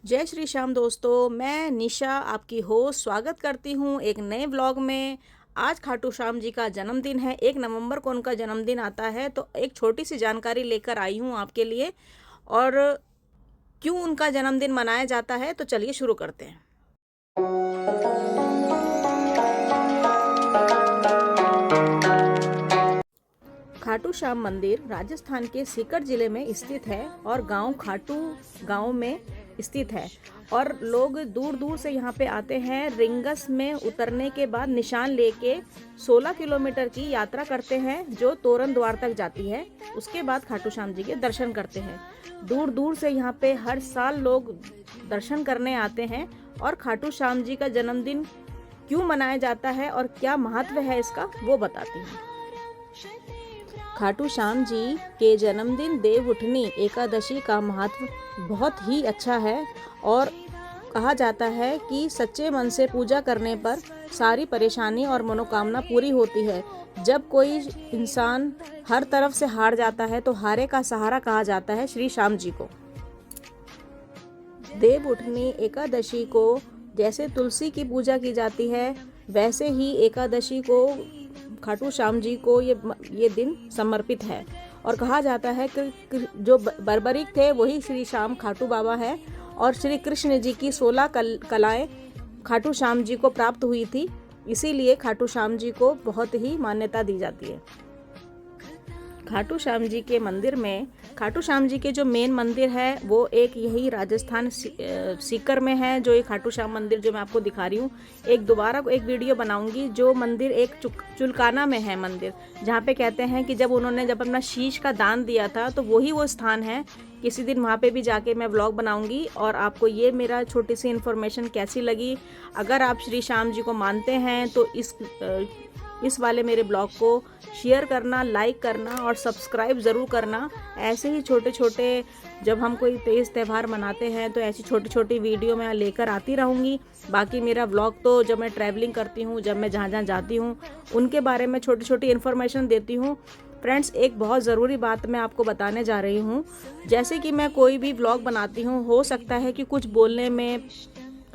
जय श्री श्याम दोस्तों, मैं निशा आपकी होस्ट स्वागत करती हूँ एक नए व्लॉग में। आज खाटू श्याम जी का जन्मदिन है। 1 नवंबर को उनका जन्मदिन आता है, तो एक छोटी सी जानकारी लेकर आई हूँ आपके लिए। और क्यों उनका जन्मदिन मनाया जाता है, तो चलिए शुरू करते हैं। खाटू श्याम मंदिर राजस्थान के सीकर जिले में स्थित है और गांव खाटू गांव में स्थित है। और लोग दूर दूर से यहाँ पे आते हैं। रिंगस में उतरने के बाद निशान लेके 16 किलोमीटर की यात्रा करते हैं जो तोरण द्वार तक जाती है। उसके बाद खाटू श्याम जी के दर्शन करते हैं। दूर दूर से यहाँ पे हर साल लोग दर्शन करने आते हैं। और खाटू श्याम जी का जन्मदिन क्यों मनाया जाता है और क्या महत्व है इसका, वो बताती हूँ। खाटू श्याम जी के जन्मदिन देवउठनी एकादशी का महत्व बहुत ही अच्छा है। और कहा जाता है कि सच्चे मन से पूजा करने पर सारी परेशानी और मनोकामना पूरी होती है। जब कोई इंसान हर तरफ से हार जाता है तो हारे का सहारा कहा जाता है श्री श्याम जी को। देवउठनी एकादशी को जैसे तुलसी की पूजा की जाती है, वैसे ही एकादशी को खाटू श्याम जी को ये दिन समर्पित है। और कहा जाता है कि जो बर्बरीक थे वही श्री श्याम खाटू बाबा है। और श्री कृष्ण जी की 16 कलाएं खाटू श्याम जी को प्राप्त हुई थी, इसीलिए खाटू श्याम जी को बहुत ही मान्यता दी जाती है। खाटू श्याम जी के मंदिर में, खाटू श्याम जी के जो मेन मंदिर है वो एक यही राजस्थान सीकर में है। जो ये खाटू श्याम मंदिर जो मैं आपको दिखा रही हूँ, दोबारा एक वीडियो बनाऊंगी। जो मंदिर एक चुलकाना में है मंदिर, जहाँ पे कहते हैं कि जब अपना शीश का दान दिया था तो वही वो स्थान है। किसी दिन वहाँ पे भी जाके मैं व्लॉग बनाऊंगी। और आपको ये मेरा छोटी सी इन्फॉर्मेशन कैसी लगी, अगर आप श्री श्याम जी को मानते हैं तो इस वाले मेरे ब्लॉग को शेयर करना, लाइक करना और सब्सक्राइब ज़रूर करना। ऐसे ही छोटे छोटे जब हम कोई तेज़ त्यौहार मनाते हैं तो ऐसी छोटी छोटी वीडियो मैं लेकर आती रहूँगी। बाकी मेरा व्लॉग तो जब मैं ट्रैवलिंग करती हूँ, जब मैं जहाँ जहाँ जाती हूँ, उनके बारे में छोटी छोटी इन्फॉर्मेशन देती हूँ। फ्रेंड्स, एक बहुत ज़रूरी बात मैं आपको बताने जा रही हूँ। जैसे कि मैं कोई भी व्लॉग बनाती हूँ, हो सकता है कि कुछ बोलने में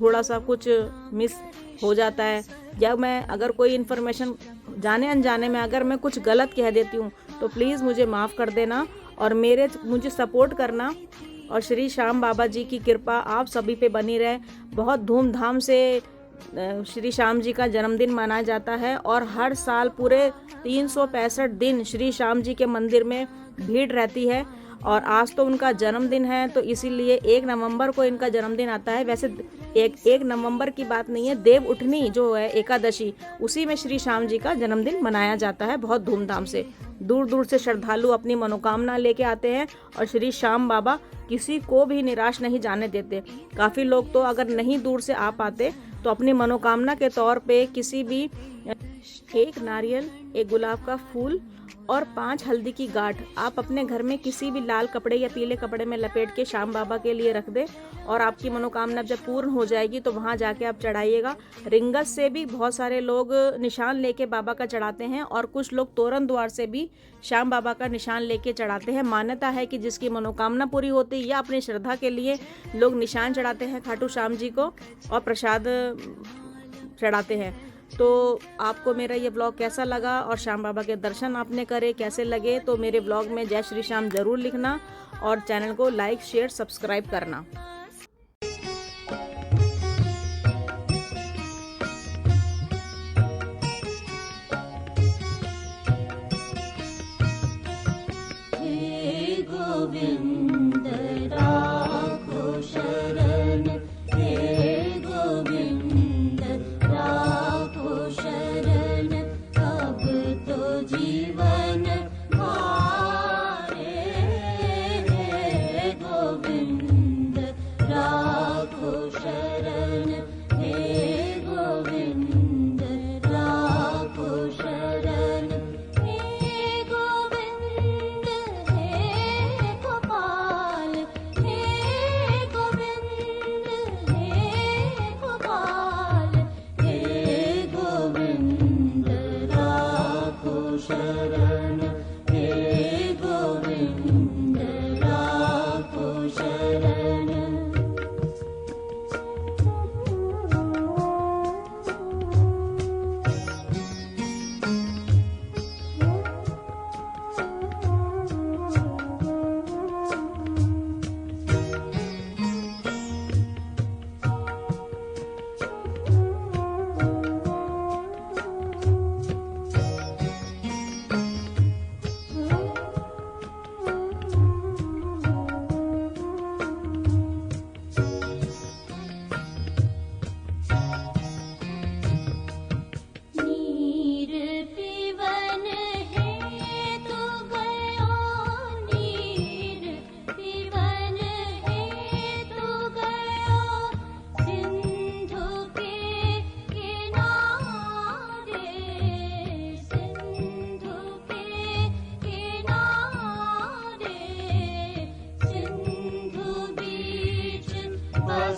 थोड़ा सा कुछ मिस हो जाता है, या मैं अगर कोई इन्फॉर्मेशन जाने अनजाने में अगर मैं कुछ गलत कह देती हूँ तो प्लीज़ मुझे माफ़ कर देना और मुझे सपोर्ट करना। और श्री श्याम बाबा जी की कृपा आप सभी पे बनी रहे। बहुत धूमधाम से श्री श्याम जी का जन्मदिन मनाया जाता है और हर साल पूरे 365 दिन श्री श्याम जी के मंदिर में भीड़ रहती है। और आज तो उनका जन्मदिन है, तो इसीलिए 1 नवंबर को इनका जन्मदिन आता है। वैसे 1 नवंबर की बात नहीं है, देवउठनी जो है एकादशी, उसी में श्री श्याम जी का जन्मदिन मनाया जाता है बहुत धूमधाम से। दूर दूर से श्रद्धालु अपनी मनोकामना लेके आते हैं और श्री श्याम बाबा किसी को भी निराश नहीं जाने देते। काफ़ी लोग तो अगर नहीं दूर से आ पाते तो अपनी मनोकामना के तौर पे किसी भी 1 नारियल, 1 गुलाब का फूल और 5 हल्दी की गांठ आप अपने घर में किसी भी लाल कपड़े या पीले कपड़े में लपेट के श्याम बाबा के लिए रख दें। और आपकी मनोकामना जब पूर्ण हो जाएगी तो वहाँ जाके आप चढ़ाइएगा। रिंगस से भी बहुत सारे लोग निशान लेके बाबा का चढ़ाते हैं और कुछ लोग तोरण द्वार से भी श्याम बाबा का निशान लेके चढ़ाते हैं। मान्यता है कि जिसकी मनोकामना पूरी होती है या अपनी श्रद्धा के लिए लोग निशान चढ़ाते हैं खाटू श्याम जी को और प्रसाद चढ़ाते हैं। तो आपको मेरा ये व्लॉग कैसा लगा और श्याम बाबा के दर्शन आपने करे कैसे लगे, तो मेरे व्लॉग में जय श्री श्याम ज़रूर लिखना और चैनल को लाइक, शेयर, सब्सक्राइब करना। हे गोविंद राखो शरण, हे गोविंद राखो शरण, अब तो जीवन भारे। हे गोविंद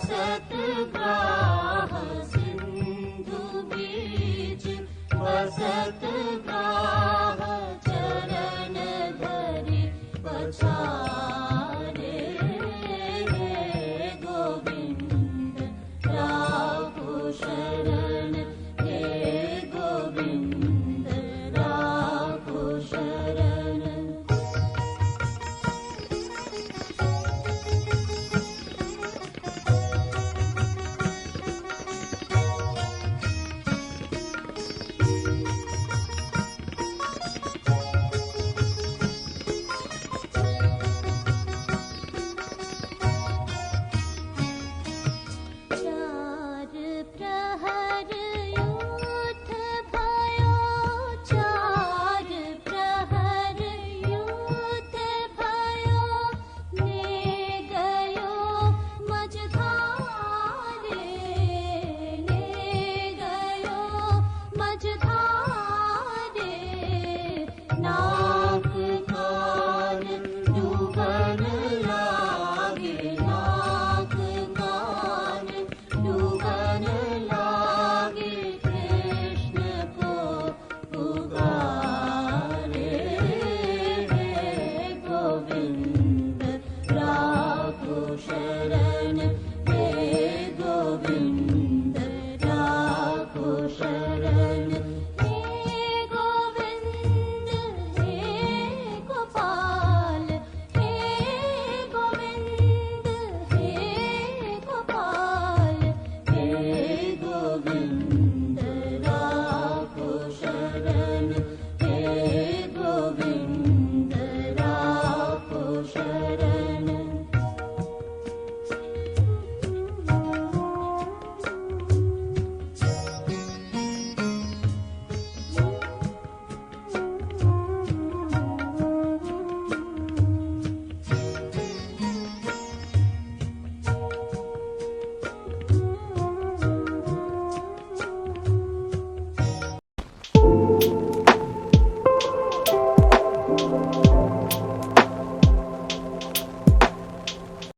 सतग्राम